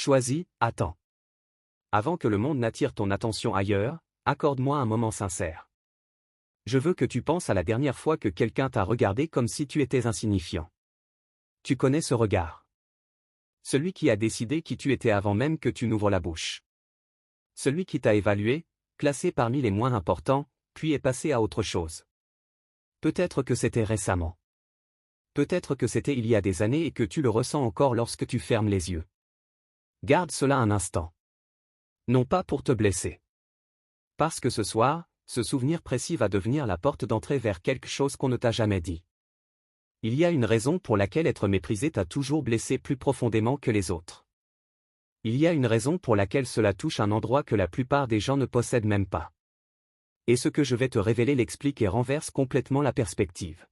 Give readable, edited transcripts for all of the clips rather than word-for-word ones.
Choisis, attends. Avant que le monde n'attire ton attention ailleurs, accorde-moi un moment sincère. Je veux que tu penses à la dernière fois que quelqu'un t'a regardé comme si tu étais insignifiant. Tu connais ce regard. Celui qui a décidé qui tu étais avant même que tu n'ouvres la bouche. Celui qui t'a évalué, classé parmi les moins importants, puis est passé à autre chose. Peut-être que c'était récemment. Peut-être que c'était il y a des années et que tu le ressens encore lorsque tu fermes les yeux. Garde cela un instant. Non pas pour te blesser. Parce que ce soir, ce souvenir précis va devenir la porte d'entrée vers quelque chose qu'on ne t'a jamais dit. Il y a une raison pour laquelle être méprisé t'a toujours blessé plus profondément que les autres. Il y a une raison pour laquelle cela touche un endroit que la plupart des gens ne possèdent même pas. Et ce que je vais te révéler l'explique et renverse complètement la perspective.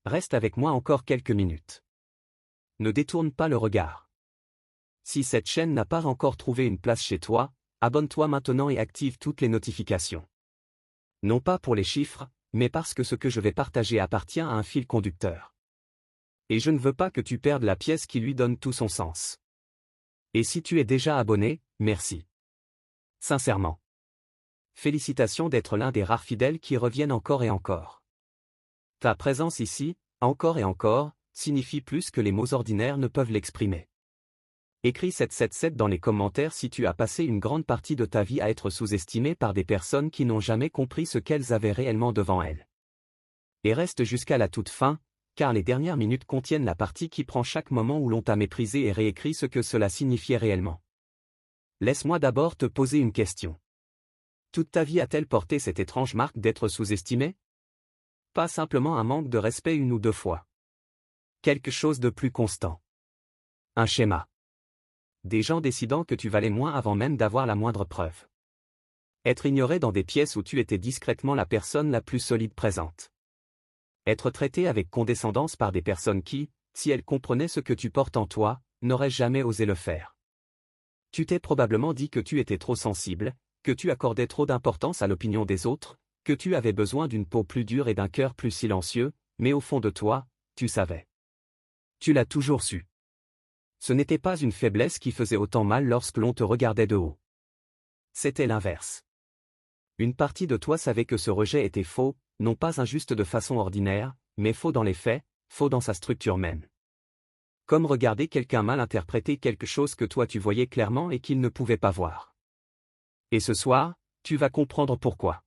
Reste avec moi encore quelques minutes. Ne détourne pas le regard. Si cette chaîne n'a pas encore trouvé une place chez toi, abonne-toi maintenant et active toutes les notifications. Non pas pour les chiffres, mais parce que ce que je vais partager appartient à un fil conducteur. Et je ne veux pas que tu perdes la pièce qui lui donne tout son sens. Et si tu es déjà abonné, merci. Sincèrement. Félicitations d'être l'un des rares fidèles qui reviennent encore et encore. Ta présence ici, encore et encore, signifie plus que les mots ordinaires ne peuvent l'exprimer. Écris 777 dans les commentaires si tu as passé une grande partie de ta vie à être sous-estimé par des personnes qui n'ont jamais compris ce qu'elles avaient réellement devant elles. Et reste jusqu'à la toute fin, car les dernières minutes contiennent la partie qui prend chaque moment où l'on t'a méprisé et réécrit ce que cela signifiait réellement. Laisse-moi d'abord te poser une question. Toute ta vie a-t-elle porté cette étrange marque d'être sous-estimé? Pas simplement un manque de respect une ou deux fois. Quelque chose de plus constant. Un schéma. Des gens décidant que tu valais moins avant même d'avoir la moindre preuve. Être ignoré dans des pièces où tu étais discrètement la personne la plus solide présente. Être traité avec condescendance par des personnes qui, si elles comprenaient ce que tu portes en toi, n'auraient jamais osé le faire. Tu t'es probablement dit que tu étais trop sensible, que tu accordais trop d'importance à l'opinion des autres, que tu avais besoin d'une peau plus dure et d'un cœur plus silencieux, mais au fond de toi, tu savais. Tu l'as toujours su. Ce n'était pas une faiblesse qui faisait autant mal lorsque l'on te regardait de haut. C'était l'inverse. Une partie de toi savait que ce rejet était faux, non pas injuste de façon ordinaire, mais faux dans les faits, faux dans sa structure même. Comme regarder quelqu'un mal interpréter quelque chose que toi tu voyais clairement et qu'il ne pouvait pas voir. Et ce soir, tu vas comprendre pourquoi.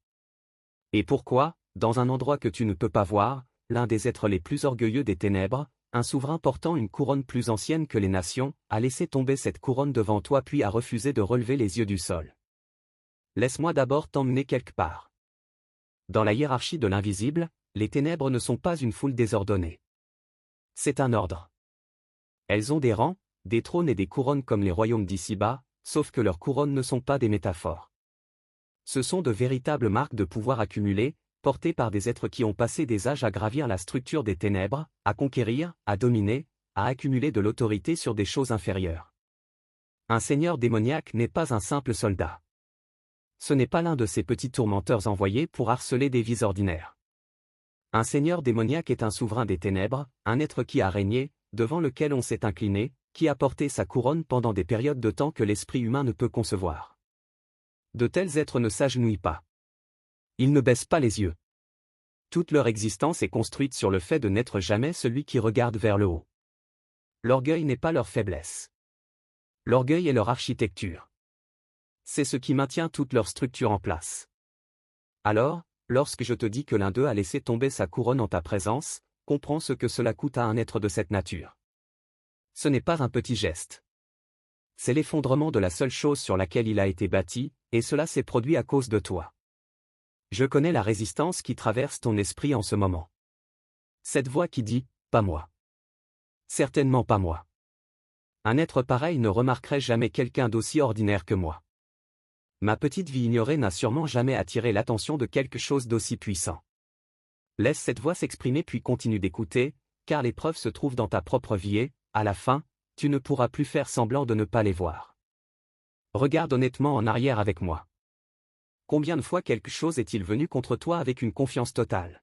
Et pourquoi, dans un endroit que tu ne peux pas voir, l'un des êtres les plus orgueilleux des ténèbres, un souverain portant une couronne plus ancienne que les nations, a laissé tomber cette couronne devant toi puis a refusé de relever les yeux du sol. Laisse-moi d'abord t'emmener quelque part. Dans la hiérarchie de l'invisible, les ténèbres ne sont pas une foule désordonnée. C'est un ordre. Elles ont des rangs, des trônes et des couronnes comme les royaumes d'ici-bas, sauf que leurs couronnes ne sont pas des métaphores. Ce sont de véritables marques de pouvoir accumulées, portés par des êtres qui ont passé des âges à gravir la structure des ténèbres, à conquérir, à dominer, à accumuler de l'autorité sur des choses inférieures. Un seigneur démoniaque n'est pas un simple soldat. Ce n'est pas l'un de ces petits tourmenteurs envoyés pour harceler des vies ordinaires. Un seigneur démoniaque est un souverain des ténèbres, un être qui a régné, devant lequel on s'est incliné, qui a porté sa couronne pendant des périodes de temps que l'esprit humain ne peut concevoir. De tels êtres ne s'agenouillent pas. Ils ne baissent pas les yeux. Toute leur existence est construite sur le fait de n'être jamais celui qui regarde vers le haut. L'orgueil n'est pas leur faiblesse. L'orgueil est leur architecture. C'est ce qui maintient toute leur structure en place. Alors, lorsque je te dis que l'un d'eux a laissé tomber sa couronne en ta présence, comprends ce que cela coûte à un être de cette nature. Ce n'est pas un petit geste. C'est l'effondrement de la seule chose sur laquelle il a été bâti, et cela s'est produit à cause de toi. Je connais la résistance qui traverse ton esprit en ce moment. Cette voix qui dit « pas moi ». Certainement pas moi. Un être pareil ne remarquerait jamais quelqu'un d'aussi ordinaire que moi. Ma petite vie ignorée n'a sûrement jamais attiré l'attention de quelque chose d'aussi puissant. Laisse cette voix s'exprimer puis continue d'écouter, car les preuves se trouvent dans ta propre vie et, à la fin, tu ne pourras plus faire semblant de ne pas les voir. Regarde honnêtement en arrière avec moi. Combien de fois quelque chose est-il venu contre toi avec une confiance totale?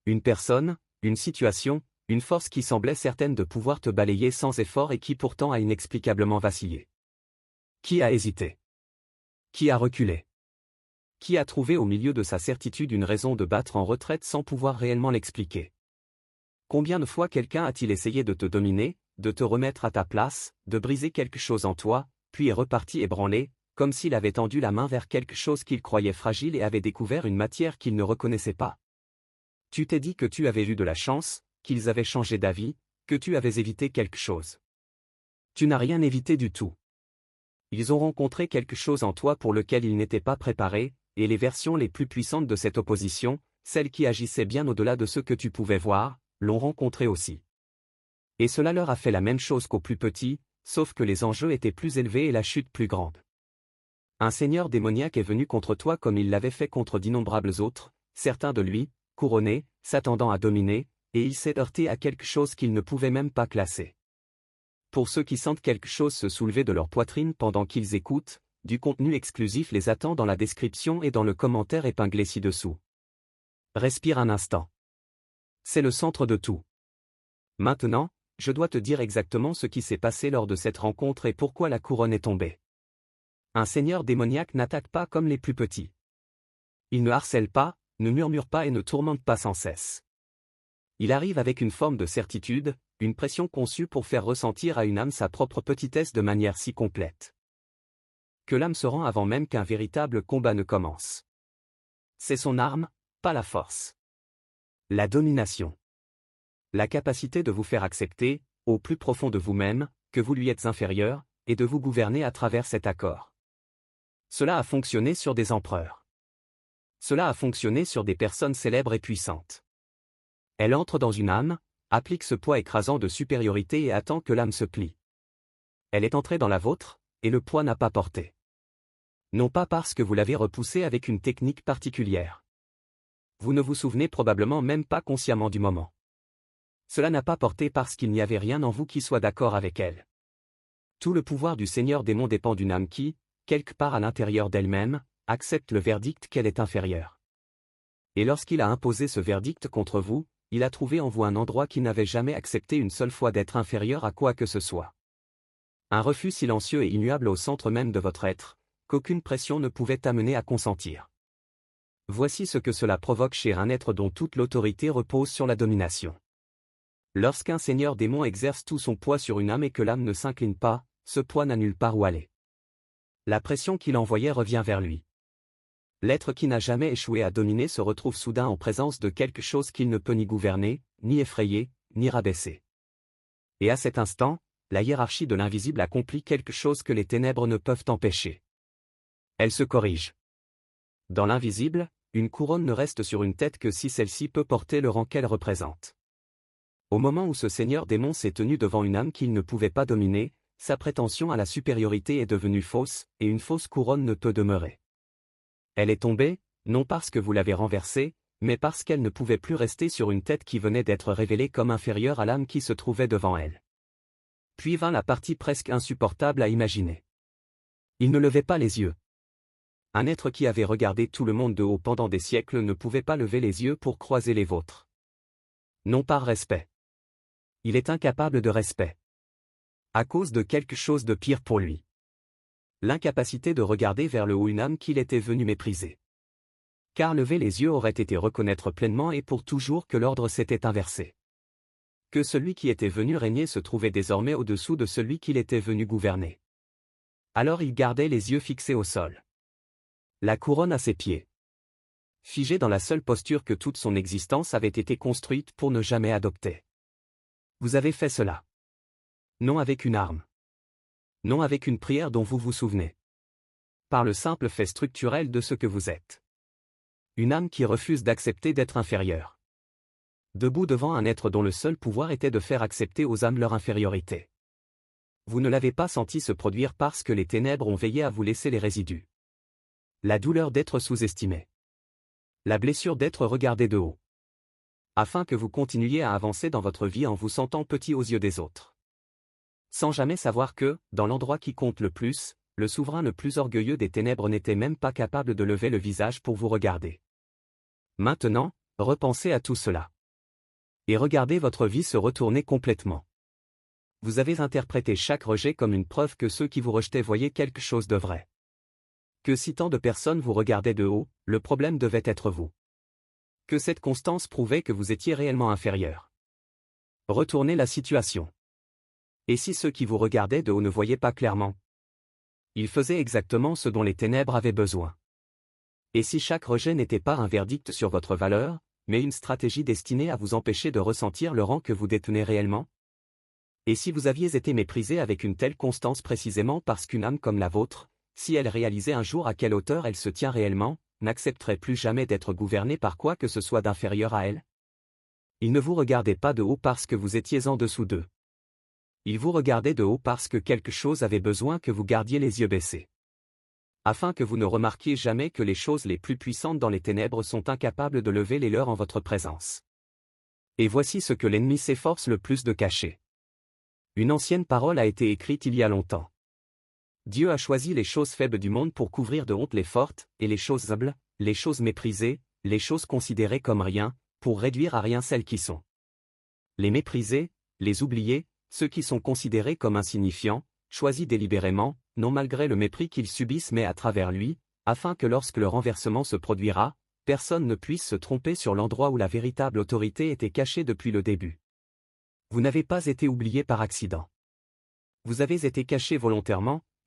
Une personne, une situation, Une force qui semblait certaine de pouvoir te balayer sans effort et qui pourtant a inexplicablement vacillé. Qui a hésité? Qui a reculé? Qui a trouvé au milieu de sa certitude une raison de battre en retraite sans pouvoir réellement l'expliquer? Combien de fois quelqu'un a-t-il essayé de te dominer, de te remettre à ta place, de briser quelque chose en toi, puis est reparti ébranlé, comme s'il avait tendu la main vers quelque chose qu'il croyait fragile et avait découvert une matière qu'il ne reconnaissait pas? Tu t'es dit que tu avais eu de la chance, qu'ils avaient changé d'avis, que tu avais évité quelque chose. Tu n'as rien évité du tout. Ils ont rencontré quelque chose en toi pour lequel ils n'étaient pas préparés, et les versions les plus puissantes de cette opposition, celles qui agissaient bien au-delà de ce que tu pouvais voir, l'ont rencontré aussi. Et cela leur a fait la même chose qu'aux plus petits, sauf que les enjeux étaient plus élevés et la chute plus grande. Un seigneur démoniaque est venu contre toi comme il l'avait fait contre d'innombrables autres, certains de lui, couronnés, s'attendant à dominer, et il s'est heurté à quelque chose qu'il ne pouvait même pas classer. Pour ceux qui sentent quelque chose se soulever de leur poitrine pendant qu'ils écoutent, du contenu exclusif les attend dans la description et dans le commentaire épinglé ci-dessous. Respire un instant. C'est le centre de tout. Maintenant, je dois te dire exactement ce qui s'est passé lors de cette rencontre et pourquoi la couronne est tombée. Un seigneur démoniaque n'attaque pas comme les plus petits. Il ne harcèle pas, ne murmure pas et ne tourmente pas sans cesse. Il arrive avec une forme de certitude, une pression conçue pour faire ressentir à une âme sa propre petitesse de manière si complète que l'âme se rend avant même qu'un véritable combat ne commence. C'est son arme, pas la force. La domination. La capacité de vous faire accepter, au plus profond de vous-même, que vous lui êtes inférieur, et de vous gouverner à travers cet accord. Cela a fonctionné sur des empereurs. Cela a fonctionné sur des personnes célèbres et puissantes. Elle entre dans une âme, applique ce poids écrasant de supériorité et attend que l'âme se plie. Elle est entrée dans la vôtre, et le poids n'a pas porté. Non pas parce que vous l'avez repoussé avec une technique particulière. Vous ne vous souvenez probablement même pas consciemment du moment. Cela n'a pas porté parce qu'il n'y avait rien en vous qui soit d'accord avec elle. Tout le pouvoir du Seigneur démon dépend d'une âme qui, quelque part à l'intérieur d'elle-même, accepte le verdict qu'elle est inférieure. Et lorsqu'il a imposé ce verdict contre vous, il a trouvé en vous un endroit qui n'avait jamais accepté une seule fois d'être inférieur à quoi que ce soit. Un refus silencieux et immuable au centre même de votre être, qu'aucune pression ne pouvait amener à consentir. Voici ce que cela provoque chez un être dont toute l'autorité repose sur la domination. Lorsqu'un seigneur démon exerce tout son poids sur une âme et que l'âme ne s'incline pas, ce poids n'a nulle part où aller. La pression qu'il envoyait revient vers lui. L'être qui n'a jamais échoué à dominer se retrouve soudain en présence de quelque chose qu'il ne peut ni gouverner, ni effrayer, ni rabaisser. Et à cet instant, la hiérarchie de l'invisible accomplit quelque chose que les ténèbres ne peuvent empêcher. Elle se corrige. Dans l'invisible, une couronne ne reste sur une tête que si celle-ci peut porter le rang qu'elle représente. Au moment où ce seigneur démon s'est tenu devant une âme qu'il ne pouvait pas dominer, sa prétention à la supériorité est devenue fausse, et une fausse couronne ne peut demeurer. Elle est tombée, non parce que vous l'avez renversée, mais parce qu'elle ne pouvait plus rester sur une tête qui venait d'être révélée comme inférieure à l'âme qui se trouvait devant elle. Puis vint la partie presque insupportable à imaginer. Il ne levait pas les yeux. Un être qui avait regardé tout le monde de haut pendant des siècles ne pouvait pas lever les yeux pour croiser les vôtres. Non par respect. Il est incapable de respect. À cause de quelque chose de pire pour lui. L'incapacité de regarder vers le haut une âme qu'il était venu mépriser. Car lever les yeux aurait été reconnaître pleinement et pour toujours que l'ordre s'était inversé. Que celui qui était venu régner se trouvait désormais au-dessous de celui qu'il était venu gouverner. Alors il gardait les yeux fixés au sol. La couronne à ses pieds. Figé dans la seule posture que toute son existence avait été construite pour ne jamais adopter. Vous avez fait cela. Non avec une arme. Non avec une prière dont vous vous souvenez. Par le simple fait structurel de ce que vous êtes. Une âme qui refuse d'accepter d'être inférieure. Debout devant un être dont le seul pouvoir était de faire accepter aux âmes leur infériorité. Vous ne l'avez pas senti se produire parce que les ténèbres ont veillé à vous laisser les résidus. La douleur d'être sous-estimé. La blessure d'être regardé de haut. Afin que vous continuiez à avancer dans votre vie en vous sentant petit aux yeux des autres. Sans jamais savoir que, dans l'endroit qui compte le plus, le souverain le plus orgueilleux des ténèbres n'était même pas capable de lever le visage pour vous regarder. Maintenant, repensez à tout cela. Et regardez votre vie se retourner complètement. Vous avez interprété chaque rejet comme une preuve que ceux qui vous rejetaient voyaient quelque chose de vrai. Que si tant de personnes vous regardaient de haut, le problème devait être vous. Que cette constance prouvait que vous étiez réellement inférieur. Retournez la situation. Et si ceux qui vous regardaient de haut ne voyaient pas clairement? Ils faisaient exactement ce dont les ténèbres avaient besoin. Et si chaque rejet n'était pas un verdict sur votre valeur, mais une stratégie destinée à vous empêcher de ressentir le rang que vous détenez réellement? Et si vous aviez été méprisé avec une telle constance précisément parce qu'une âme comme la vôtre, si elle réalisait un jour à quelle hauteur elle se tient réellement, n'accepterait plus jamais d'être gouvernée par quoi que ce soit d'inférieur à elle? Ils ne vous regardaient pas de haut parce que vous étiez en dessous d'eux. Ils vous regardaient de haut parce que quelque chose avait besoin que vous gardiez les yeux baissés. Afin que vous ne remarquiez jamais que les choses les plus puissantes dans les ténèbres sont incapables de lever les leurs en votre présence. Et voici ce que l'ennemi s'efforce le plus de cacher. Une ancienne parole a été écrite il y a longtemps. Dieu a choisi les choses faibles du monde pour couvrir de honte les fortes, et les choses humbles, les choses méprisées, les choses considérées comme rien, pour réduire à rien celles qui sont. Les méprisés, les oubliés, ceux qui sont considérés comme insignifiants, choisis délibérément, non malgré le mépris qu'ils subissent mais à travers lui, afin que lorsque le renversement se produira, personne ne puisse se tromper sur l'endroit où la véritable autorité était cachée depuis le début. Vous n'avez pas été oublié par accident. Vous avez été caché volontairement,